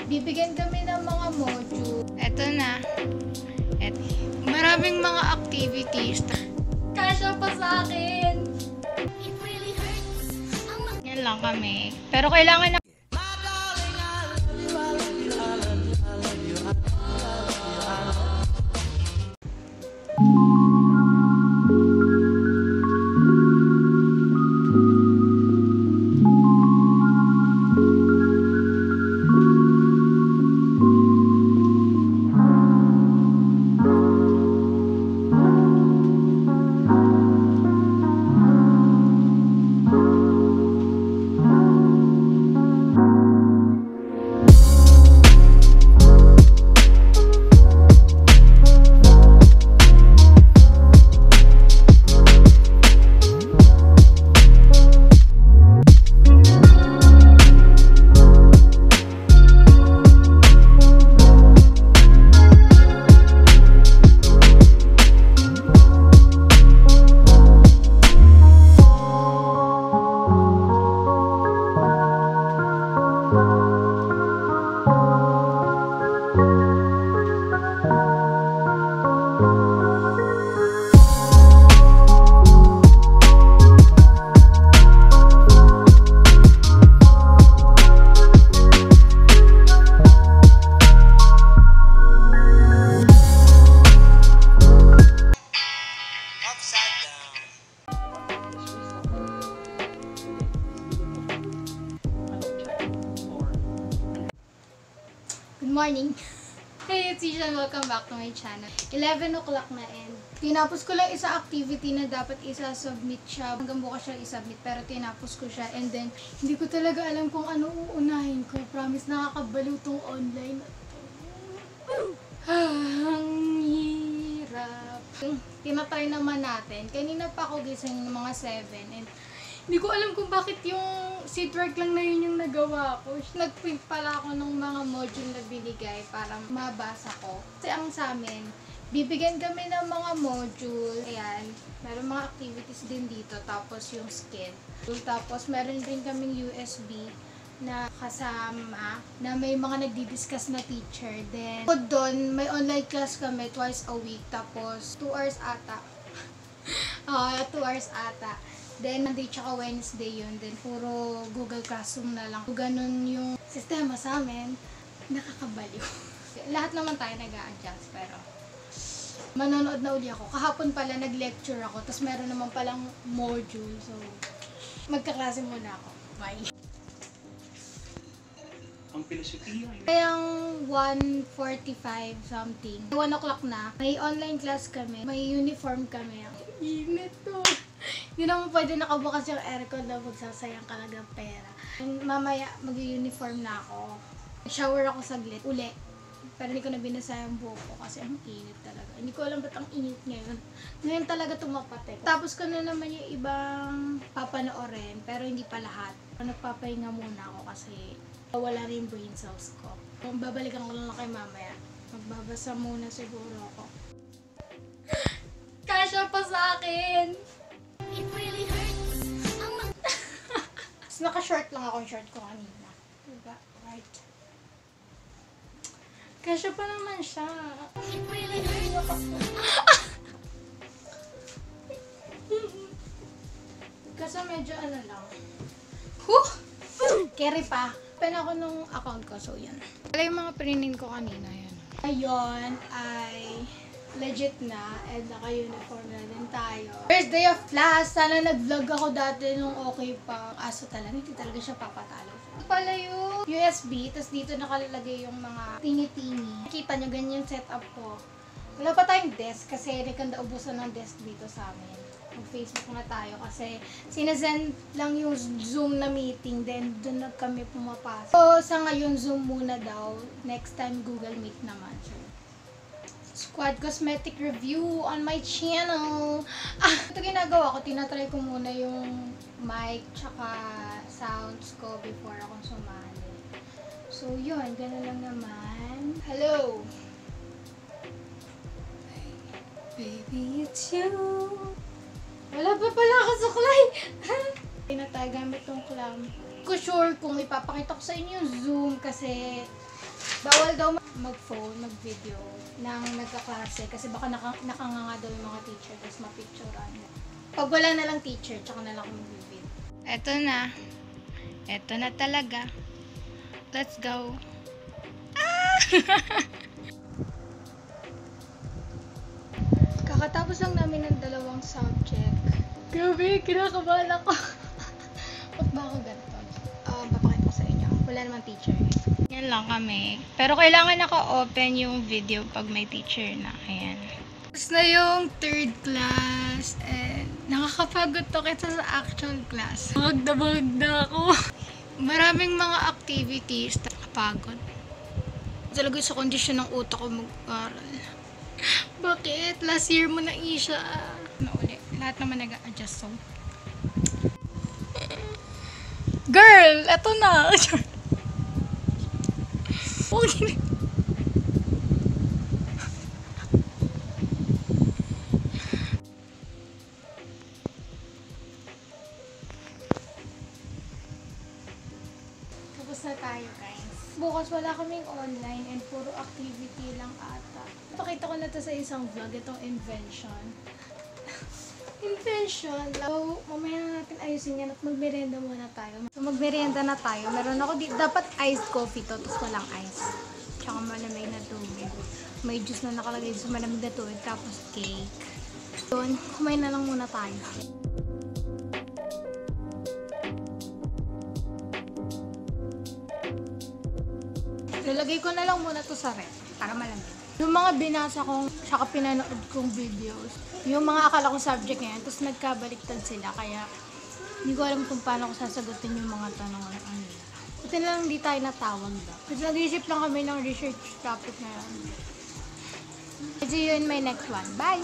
Bibigyan kami ng mga module. Eto na. Maraming mga activities. Kasya pa sa akin. Yan lang kami. Pero kailangan na morning! Hey, it's Ishan. Welcome back to my channel. 11 o'clock na and tinapos ko lang isa activity na dapat isa-submit siya. Hanggang bukas siya i-submit pero tinapos ko siya and then hindi ko talaga alam kung ano uunahin ko. Promise, nakakabaliw tong online. Ang hirap. Tinatry naman natin. Kanina pa ako gising ng mga 7 and hindi ko alam kung bakit yung seat work lang na yun yung nagawa ko. Nag-print pala ako ng mga module na binigay para mabasa ko. Kasi ang sa amin, bibigyan kami ng mga module. Ayan, meron mga activities din dito. Tapos yung skin. Tapos meron din kaming USB na kasama na may mga nagdi-discuss na teacher. Then, doon, may online class kami twice a week. Tapos, 2 hours ata. 2 hours ata. Then, Monday tsaka Wednesday yun. Then, puro Google Classroom na lang. Ganun yung sistema sa amin. Nakakabaliw. Lahat naman tayo nag-a-adjust, pero manonood na uli ako. Kahapon pala nag-lecture ako. Tapos, meron naman palang module. So, magkaklase muna ako. Bye! Ang filosofiya. Kayang 1:45 something. 1 o'clock na. May online class kami. May uniform kami. Init to. Hindi naman pwede nakabukas yung aircon na magsasayang ka lang ng pera. Mamaya mag-uniform na ako. Shower ako saglit. Uli. Pero hindi ko na binasa yung buhok ko kasi ang init talaga. Hindi ko alam ba't ang init ngayon. Ngayon talaga tumapatek. Tapos ko na naman yung ibang papanoorin pero hindi pa lahat. Nagpapahinga muna ako kasi wala rin brain cells ko. Babalikan ko lang kay mamaya. Magbabasa muna siguro ako. Kasya pa sa akin! It really hurts. Naka-short lang ako yung short ko kanina. Diba? Right. Kasya pa naman siya. It really hurts. Kasi medyo ano lang. Carry pa. Pen ako nung account ko, so yan. Wala yung mga pininin ko kanina, yan. Ngayon ay legit na and naka-uniform na din tayo. First day of class, sana nag-vlog ako dati nung okay pa. Aso talaga, hindi talaga siya papatalo. Ito pala yung USB, tapos dito nakalalagay yung mga tingi-tingi. Kita nyo, ganyan yung setup ko. Wala pa tayong desk kasi nagkanda ubusan ng desk dito sa amin. Mag-Facebook na tayo kasi sinasend lang yung Zoom na meeting, then doon na kami pumapasok. So, sa ngayon, Zoom muna daw. Next time, Google Meet naman. So, Squad Cosmetic Review on my channel. Ito ginagawa ko, tinatry ko muna yung mic tsaka sounds ko before ako sumali. So, yun. Gano'n lang naman. Hello! Baby, it's you. Wala pa pala ako suklay. Hindi na tayo gamit tong clam. Hindi ko sure kung ipapakita ko sa inyo yung Zoom kasi Bawal daw mag-phone, mag-video ng nagkaklase kasi baka nakanganga daw yung mga teacher tapos mapicturean. Pag wala na lang teacher, tsaka na lang mag-video. Eto na. Eto na talaga. Let's go. Ah! Kakatapos lang namin ng 2 subject. Grabe, kinakabahan ako. Ba't ba ako ganito? Papakita ko sa inyo. Wala namang teacher. Yan lang kami. Pero kailangan naka-open yung video pag may teacher na. Ayan. Tapos na yung 3rd class. And nakakapagod to kaysa sa actual class. Magdabag na ako. Maraming mga activities. Nakapagod. Talaga sa kondisyon ng utak ko mag-aral. Bakit? Last year mo na Isha. Ano ulit? Lahat naman nag-a-adjust so. Girl! Eto na! Okay. Tapos na tayo guys. Bukas wala kaming online and puro activity lang ata. Pakita ko na to sa isang vlog, itong invention. Invention. So, mamaya na natin ayusin yan at magmerienda muna tayo. So, magmerienda na tayo. Meron ako dito, dapat iced coffee to, tapos walang ice. Tsaka malamig na tubig. May juice na nakalagay sa malamig na tubig, tapos cake. Doon, kumain na lang muna tayo. Lalagay ko na lang muna to sa ref para malamig. Yung mga binasa kong, saka pinanood kong videos, yung mga akala kong subject ngayon, tapos nagkabaliktad sila, kaya hindi ko alam kung paano ko sasagutin yung mga tanong na nila. Buti na lang hindi tayo natawag daw. Kasi nag-isip lang kami ng research topic na yun. See you in my next one. Bye!